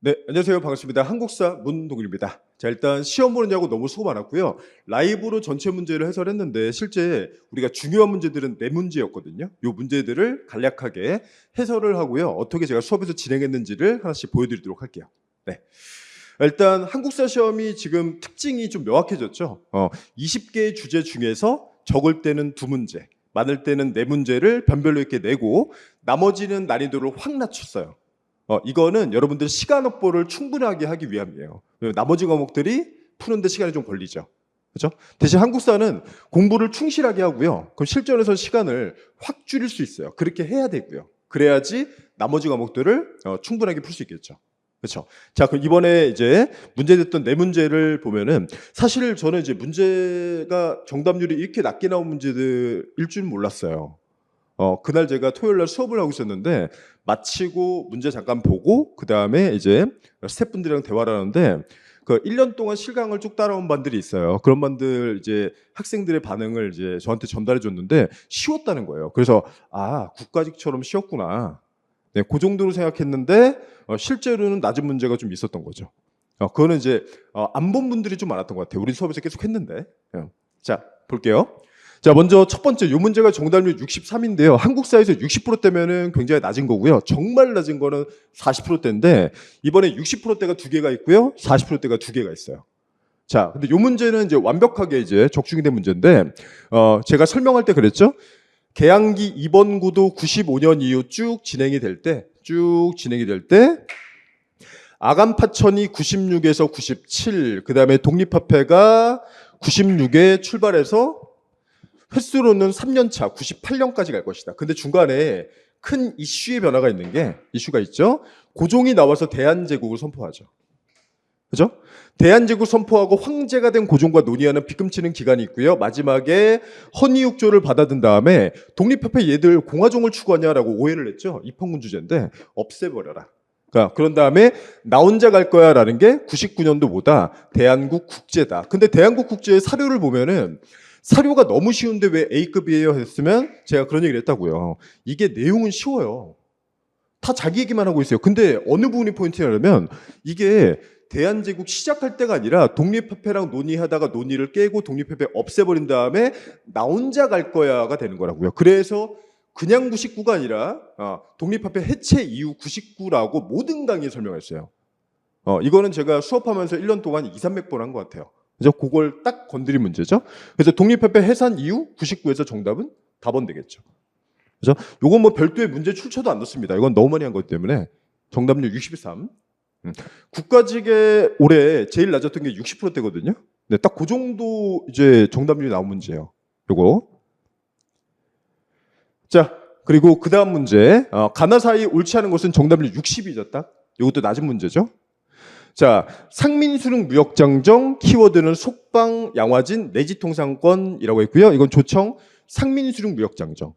네, 안녕하세요. 반갑습니다. 한국사 문동일입니다. 자, 일단 시험 보느냐고 너무 수고 많았고요. 라이브로 전체 문제를 해설했는데 실제 우리가 중요한 문제들은 네 문제였거든요. 이 문제들을 간략하게 해설을 하고요. 어떻게 제가 수업에서 진행했는지를 하나씩 보여드리도록 할게요. 네. 일단 한국사 시험이 지금 특징이 좀 명확해졌죠. 20개의 주제 중에서 적을 때는 2문제, 많을 때는 4문제를 변별로 이렇게 내고 나머지는 난이도를 확 낮췄어요. 이거는 여러분들 시간 확보를 충분하게 하기 위함이에요. 나머지 과목들이 푸는데 시간이 좀 걸리죠. 그렇죠? 대신 한국사는 공부를 충실하게 하고요. 그럼 실전에서 시간을 확 줄일 수 있어요. 그렇게 해야 되고요. 그래야지 나머지 과목들을 충분하게 풀 수 있겠죠. 그렇죠? 자, 그럼 이번에 이제 문제됐던 4문제를 보면은 사실 저는 이제 문제가 정답률이 이렇게 낮게 나온 문제들일 줄 몰랐어요. 그날 제가 토요일 날 수업을 하고 있었는데 마치고 문제 잠깐 보고 그 다음에 이제 스태프분들이랑 대화를 하는데 그 1년 동안 실강을 쭉 따라온 반들이 있어요. 그런 반들 이제 학생들의 반응을 이제 저한테 전달해 줬는데 쉬웠다는 거예요. 그래서 국가직처럼 쉬웠구나. 네, 그 정도로 생각했는데 실제로는 낮은 문제가 좀 있었던 거죠. 그거는 이제 안 본 분들이 좀 많았던 것 같아요. 우리 수업에서 계속 했는데. 자, 볼게요. 자, 먼저 첫 번째, 이 문제가 정답률 63인데요. 한국사에서 60%대면은 굉장히 낮은 거고요. 정말 낮은 거는 40%대인데 이번에 60%대가 2개가 있고요. 40%대가 2개가 있어요. 자, 근데 이 문제는 이제 완벽하게 이제 적중이 된 문제인데 제가 설명할 때 그랬죠. 개항기 2번 구도 95년 이후 쭉 진행이 될 때 아간파천이 96에서 97, 그 다음에 독립화폐가 96에 출발해서 횟수로는 3년차 98년까지 갈 것이다. 근데 중간에 큰 이슈의 변화가 있는 게 이슈가 있죠. 고종이 나와서 대한제국을 선포하죠. 그죠? 대한제국 선포하고 황제가 된 고종과 논의하는 빗금치는 기간이 있고요. 마지막에 헌의육조를 받아든 다음에 독립협회 얘들 공화종을 추구하냐라고 오해를 했죠. 입헌군 주제인데 없애버려라. 그러니까 그런 다음에 나 혼자 갈 거야라는 게 99년도 뭐다? 대한국 국제다. 근데 대한국 국제의 사료를 보면은 사료가 너무 쉬운데 왜 A급이에요 했으면 제가 그런 얘기를 했다고요. 이게 내용은 쉬워요. 다 자기 얘기만 하고 있어요. 근데 어느 부분이 포인트냐면 이게 대한제국 시작할 때가 아니라 독립협회랑 논의하다가 논의를 깨고 독립협회 없애버린 다음에 나 혼자 갈 거야가 되는 거라고요. 그래서 그냥 99가 아니라 독립협회 해체 이후 99라고 모든 강의에 설명했어요. 이거는 제가 수업하면서 1년 동안 200~300번 한 것 같아요. 그래서 그걸 딱 건드린 문제죠. 그래서 독립협회 해산 이후 99에서 정답은 답은 되겠죠. 그죠? 요건 뭐 별도의 문제 출처도 안 넣습니다. 이건 너무 많이 한 거기 때문에 정답률 63. 국가직에 올해 제일 낮았던 게 60%대거든요. 네, 딱 그 정도 이제 정답률이 나온 문제예요. 요거. 자, 그리고 그 다음 문제. 가나사이 옳지 않은 것은 정답률 60이죠, 딱. 요것도 낮은 문제죠. 자, 상민수릉 무역장정, 키워드는 속방, 양화진, 내지통상권이라고 했고요. 이건 조청, 상민수릉 무역장정.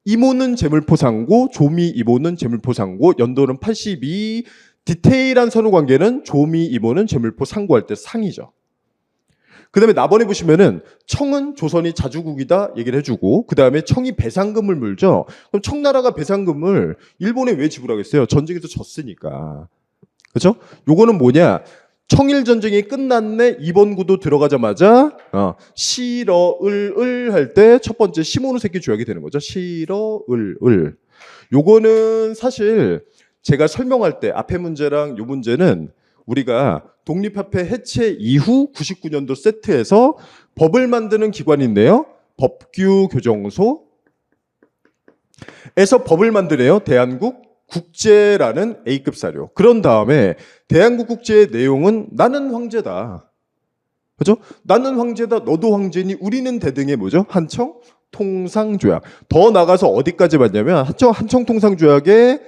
이모는 재물포상고, 조미 이모는 재물포상고, 연도는 82, 디테일한 선후관계는 조미 이모는 재물포상고할 때 상이죠. 그 다음에 나번에 보시면은 청은 조선이 자주국이다 얘기를 해주고 그 다음에 청이 배상금을 물죠. 그럼 청나라가 배상금을 일본에 왜 지불하겠어요? 전쟁에서 졌으니까. 그렇죠? 요거는 뭐냐? 청일 전쟁이 끝났네. 2번 구도 들어가자마자 시러을을 할 때 첫 번째 시모노세키 조약이 되는 거죠. 시러을을. 요거는 사실 제가 설명할 때 앞에 문제랑 요 문제는 우리가 독립협회 해체 이후 99년도 세트에서 법을 만드는 기관인데요. 법규교정소에서 법을 만드네요. 대한국 국제라는 A급 사료. 그런 다음에 대한국 국제의 내용은 나는 황제다. 그죠? 나는 황제다. 너도 황제니 우리는 대등의 뭐죠? 한청 통상조약. 더 나가서 어디까지 봤냐면 한청 통상조약에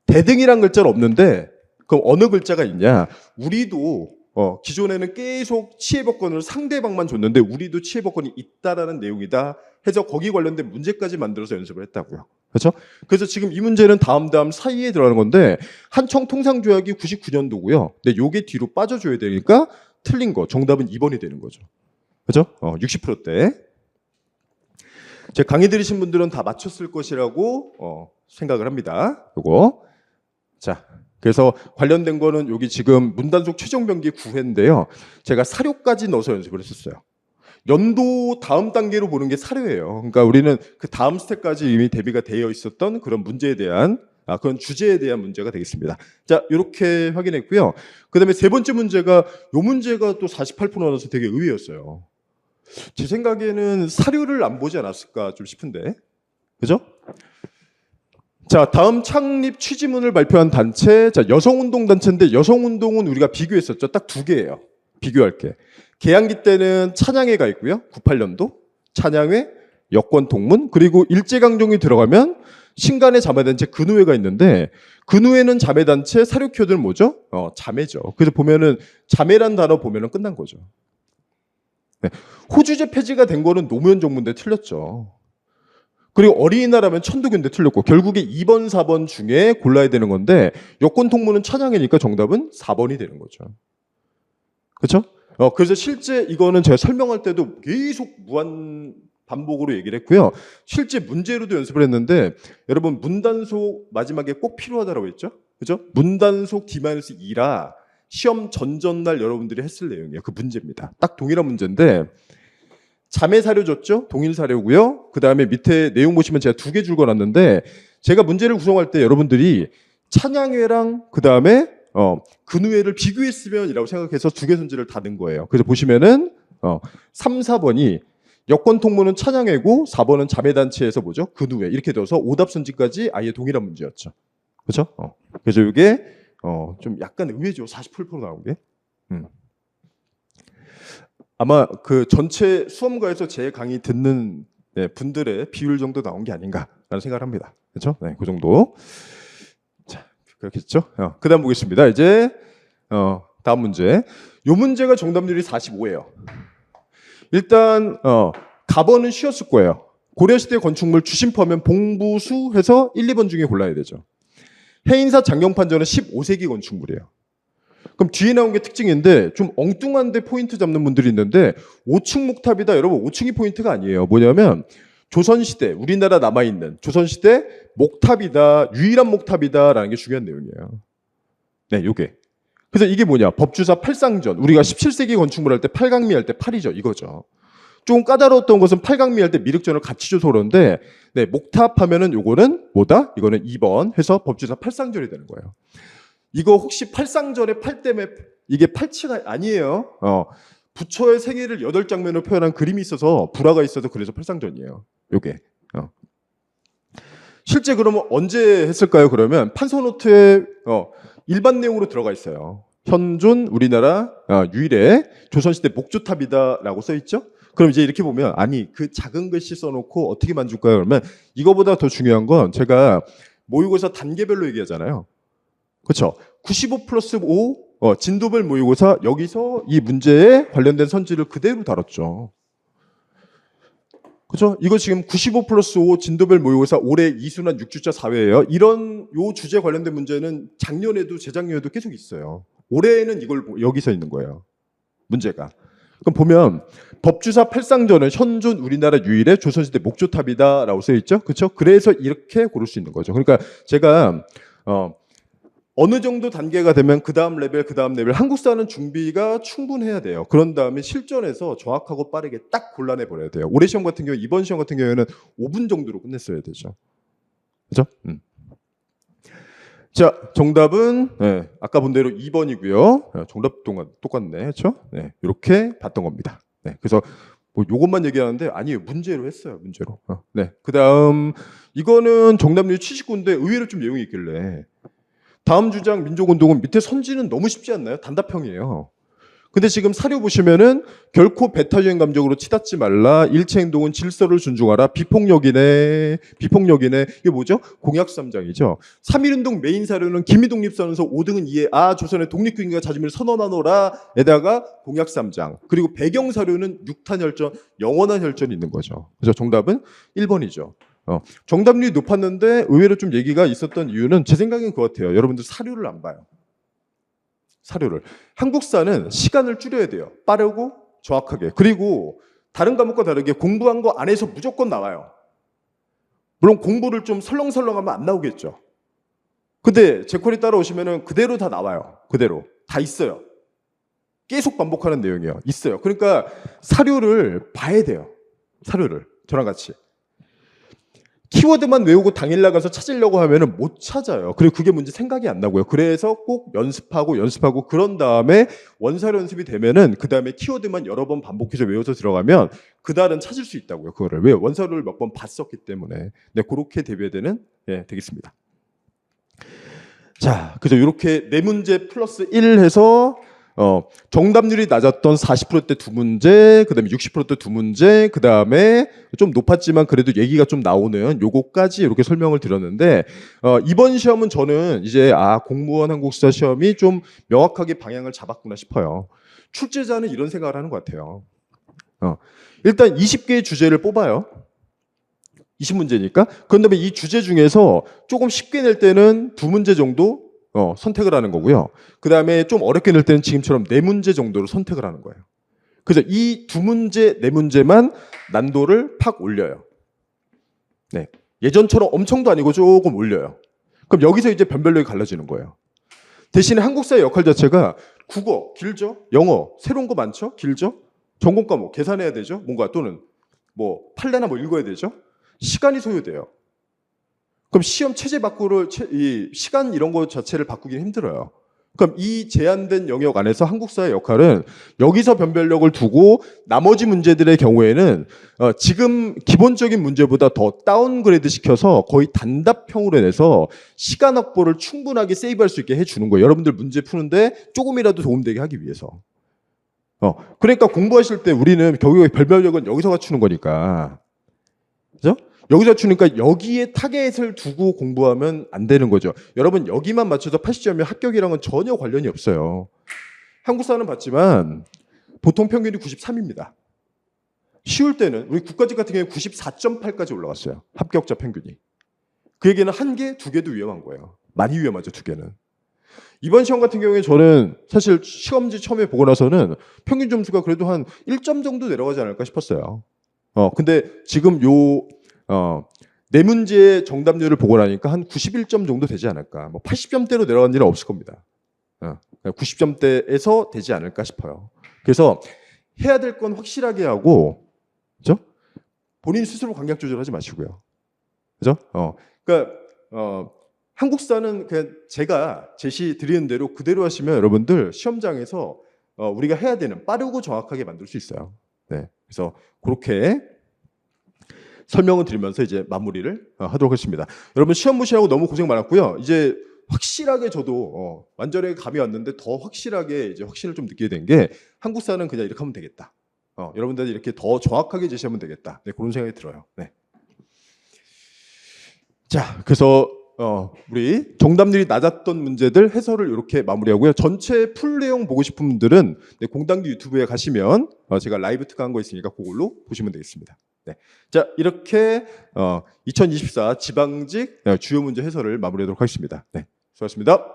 대등이란 글자는 없는데 그럼 어느 글자가 있냐? 우리도 기존에는 계속 치해법권을 상대방만 줬는데 우리도 치해법권이 있다라는 내용이다 해서 거기 관련된 문제까지 만들어서 연습을 했다고요. 그렇죠? 그래서 지금 이 문제는 다음 사이에 들어가는 건데 한청 통상조약이 99년도고요. 근데 요게 뒤로 빠져줘야 되니까 틀린 거. 정답은 2번이 되는 거죠. 그렇죠? 60%대. 제 강의 들으신 분들은 다 맞췄을 것이라고 생각을 합니다. 요거. 자, 그래서 관련된 거는 여기 지금 문단속 최종병기 9회인데요. 제가 사료까지 넣어서 연습을 했었어요. 연도 다음 단계로 보는 게 사료예요. 그러니까 우리는 그 다음 스텝까지 이미 대비가 되어 있었던 그런 문제에 대한 그런 주제에 대한 문제가 되겠습니다. 자, 이렇게 확인했고요. 그다음에 세 번째 문제가 요 문제가 또 48% 나와서 되게 의외였어요. 제 생각에는 사료를 안 보지 않았을까 좀 싶은데, 그죠? 자, 다음 창립 취지문을 발표한 단체, 자, 여성운동단체인데 여성운동은 우리가 비교했었죠. 딱 두 개예요. 비교할 게. 개항기 때는 찬양회가 있고요. 98년도 찬양회, 여권동문, 그리고 일제강점기 들어가면 신간의 자매단체 근우회가 있는데 근우회는 자매단체, 사료키워드는 뭐죠? 자매죠. 그래서 보면은 자매란 단어 보면은 끝난 거죠. 네. 호주제 폐지가 된 거는 노무현 정부인데 틀렸죠. 그리고 어린이날하면 천도교인데 틀렸고 결국에 2번, 4번 중에 골라야 되는 건데 여권통문은 찬양회니까 정답은 4번이 되는 거죠. 그렇죠? 그래서 실제 이거는 제가 설명할 때도 계속 무한 반복으로 얘기를 했고요. 실제 문제로도 연습을 했는데 여러분 문단속 마지막에 꼭 필요하다고 했죠? 그죠? 문단속 D-2라 시험 전전날 여러분들이 했을 내용이에요. 그 문제입니다. 딱 동일한 문제인데 자매 사료 줬죠? 동일 사료고요. 그 다음에 밑에 내용 보시면 제가 두 개 줄거놨는데 제가 문제를 구성할 때 여러분들이 찬양회랑 그 다음에 근우회를 비교했으면이라고 생각해서 두 개 선지를 다 넣은 거예요. 그래서 보시면은 3, 4번이 여권 통문은 찬양회고 4번은 자매단체에서 뭐죠? 근우회 이렇게 돼서 오답 선지까지 아예 동일한 문제였죠. 그렇죠? 그래서 이게 좀 약간 의외죠. 48% 나온 게. 아마 그 전체 수험가에서 제 강의 듣는 분들의 비율 정도 나온 게 아닌가라는 생각을 합니다. 그렇죠? 네, 그 정도. 자, 그렇겠죠? 그다음 보겠습니다. 이제 다음 문제. 요 문제가 정답률이 45예요. 일단 가번은 쉬웠을 거예요. 고려시대 건축물 주심포하면 봉부수 해서 1, 2번 중에 골라야 되죠. 해인사 장경판전은 15세기 건축물이에요. 그럼 뒤에 나온 게 특징인데 좀 엉뚱한데 포인트 잡는 분들이 있는데 5층 목탑이다. 여러분 5층이 포인트가 아니에요. 뭐냐면 조선시대 우리나라 남아있는 조선시대 목탑이다. 유일한 목탑이다라는 게 중요한 내용이에요. 네, 요게. 그래서 이게 뭐냐. 법주사 팔상전. 우리가 17세기 건축물 할 때 팔강미 할 때 팔이죠. 이거죠. 좀 까다로웠던 것은 팔강미 할 때 미륵전을 같이 줘서 그러는데 네, 목탑 하면은 요거는 뭐다? 이거는 2번 해서 법주사 팔상전이 되는 거예요. 이거 혹시 팔상전의 팔 때문에 이게 팔치가 아니에요. 부처의 생애를 8장면으로 표현한 그림이 있어서 불화가 있어서 그래서 팔상전이에요. 요게. 실제 그러면 언제 했을까요? 그러면 판서노트에 일반 내용으로 들어가 있어요. 현존 우리나라 유일의 조선시대 목조탑이다라고 써 있죠. 그럼 이제 이렇게 보면 아니 그 작은 글씨 써놓고 어떻게 만줄까요? 그러면 이거보다 더 중요한 건 제가 모의고사 단계별로 얘기하잖아요. 그렇죠. 95 플러스 5 진도별 모의고사 여기서 이 문제에 관련된 선지를 그대로 다뤘죠. 그렇죠. 이거 지금 95 플러스 5 진도별 모의고사 올해 이순환 6주차 4회예요. 이런 요 주제 관련된 문제는 작년에도 재작년에도 계속 있어요. 올해는 이걸 여기서 있는 거예요. 문제가. 그럼 보면 법주사 팔상전은 현존 우리나라 유일의 조선시대 목조탑이다라고 써 있죠. 그렇죠? 그래서 이렇게 고를 수 있는 거죠. 그러니까 제가 어느 정도 단계가 되면 그 다음 레벨 한국사는 준비가 충분해야 돼요. 그런 다음에 실전에서 정확하고 빠르게 딱 골라내 버려야 돼요. 올해 시험 같은 경우 이번 시험 같은 경우에는 5분 정도로 끝냈어야 되죠. 그렇죠? 자, 정답은 아까 본 대로 2번이고요. 정답 똑같네. 그렇죠? 네, 이렇게 봤던 겁니다. 네, 그래서 뭐 요것만 얘기하는데 아니에요. 문제로 했어요. 문제로. 네. 그다음 이거는 정답률이 79인데 의외로 좀 내용이 있길래 다음 주장 민족운동은 밑에 선지는 너무 쉽지 않나요? 단답형이에요. 근데 지금 사료 보시면은 결코 배타유행 감정으로 치닫지 말라. 일체 행동은 질서를 존중하라. 비폭력이네. 이게 뭐죠? 공약 3장이죠. 3.1운동 메인 사료는 김희독립선언서 5등은 이해. 조선의 독립국인과 자주민을 선언하노라. 에다가 공약 3장. 그리고 배경 사료는 육탄혈전, 영원한 혈전이 있는 거죠. 그래서 정답은 1번이죠. 정답률이 높았는데 의외로 좀 얘기가 있었던 이유는 제 생각엔 그거 같아요. 여러분들 사료를 안 봐요. 사료를. 한국사는 시간을 줄여야 돼요. 빠르고 정확하게. 그리고 다른 과목과 다르게 공부한 거 안에서 무조건 나와요. 물론 공부를 좀 설렁설렁하면 안 나오겠죠. 근데 제퀄이 따라오시면은 그대로 다 나와요. 그대로. 다 있어요. 계속 반복하는 내용이에요. 있어요. 그러니까 사료를 봐야 돼요. 사료를. 저랑 같이. 키워드만 외우고 당일 나가서 찾으려고 하면은 못 찾아요. 그리고 그게 문제 생각이 안 나고요. 그래서 꼭 연습하고 그런 다음에 원사료 연습이 되면은 그 다음에 키워드만 여러 번 반복해서 외워서 들어가면 그달은 찾을 수 있다고요. 그거를. 왜? 원사료를 몇 번 봤었기 때문에. 네, 그렇게 대비해야 되는 되겠습니다. 자, 그래서 이렇게 4문제 플러스 1 해서 정답률이 낮았던 40%대 2문제, 그 다음에 60%대 2문제, 그 다음에 좀 높았지만 그래도 얘기가 좀 나오는 요거까지 이렇게 설명을 드렸는데, 이번 시험은 저는 이제, 공무원 한국사 시험이 좀 명확하게 방향을 잡았구나 싶어요. 출제자는 이런 생각을 하는 것 같아요. 일단 20개의 주제를 뽑아요. 20문제니까. 그런 다음에 이 주제 중에서 조금 쉽게 낼 때는 2문제 정도 선택을 하는 거고요. 그 다음에 좀 어렵게 낼 때는 지금처럼 4문제 정도로 선택을 하는 거예요. 그래서 이 2문제, 4문제만 난도를 팍 올려요. 네. 예전처럼 엄청도 아니고 조금 올려요. 그럼 여기서 이제 변별력이 갈라지는 거예요. 대신에 한국사의 역할 자체가 국어, 길죠? 영어, 새로운 거 많죠? 길죠? 전공 과목, 계산해야 되죠? 뭔가 또는 뭐 판례나 뭐 읽어야 되죠? 시간이 소요돼요. 그럼 시험 체제 바꾸를 이 시간 이런 거 자체를 바꾸기는 힘들어요. 그럼 이 제한된 영역 안에서 한국사의 역할은 여기서 변별력을 두고 나머지 문제들의 경우에는 지금 기본적인 문제보다 더 다운그레이드 시켜서 거의 단답형으로 내서 시간 확보를 충분하게 세이브할 수 있게 해주는 거예요. 여러분들 문제 푸는데 조금이라도 도움되게 하기 위해서. 그러니까 공부하실 때 우리는 결국에 변별력은 여기서 갖추는 거니까. 그죠? 여기서 주니까 여기에 타겟을 두고 공부하면 안 되는 거죠. 여러분 여기만 맞춰서 80점이면 합격이랑은 전혀 관련이 없어요. 한국사는 봤지만 보통 평균이 93입니다. 쉬울 때는 우리 국가직 같은 경우에 94.8까지 올라갔어요. 합격자 평균이. 그 얘기는 1개, 2개도 위험한 거예요. 많이 위험하죠, 2개는. 이번 시험 같은 경우에 저는 사실 시험지 처음에 보고 나서는 평균 점수가 그래도 한 1점 정도 내려가지 않을까 싶었어요. 근데 지금 4문제의 정답률을 보고 나니까 한 91점 정도 되지 않을까. 뭐 80점대로 내려간 일은 없을 겁니다. 90점대에서 되지 않을까 싶어요. 그래서 해야 될 건 확실하게 하고, 그죠? 본인 스스로 강약 조절하지 마시고요. 그죠? 그러니까 한국사는 그냥 제가 제시 드리는 대로 그대로 하시면 여러분들 시험장에서 우리가 해야 되는 빠르고 정확하게 만들 수 있어요. 네. 그래서 그렇게 설명을 드리면서 이제 마무리를 하도록 하겠습니다. 여러분 시험 무시하고 너무 고생 많았고요. 이제 확실하게 저도 완전히 감이 왔는데 더 확실하게 이제 확신을 좀 느끼게 된 게 한국사는 그냥 이렇게 하면 되겠다. 여러분들 이렇게 더 정확하게 제시하면 되겠다. 네, 그런 생각이 들어요. 네. 자, 그래서 우리 정답률이 낮았던 문제들 해설을 이렇게 마무리하고요. 전체 풀 내용 보고 싶은 분들은 공단기 유튜브에 가시면 제가 라이브 특강한 거 있으니까 그걸로 보시면 되겠습니다. 네. 자, 이렇게 2024 지방직 주요 문제 해설을 마무리하도록 하겠습니다. 네, 수고하셨습니다.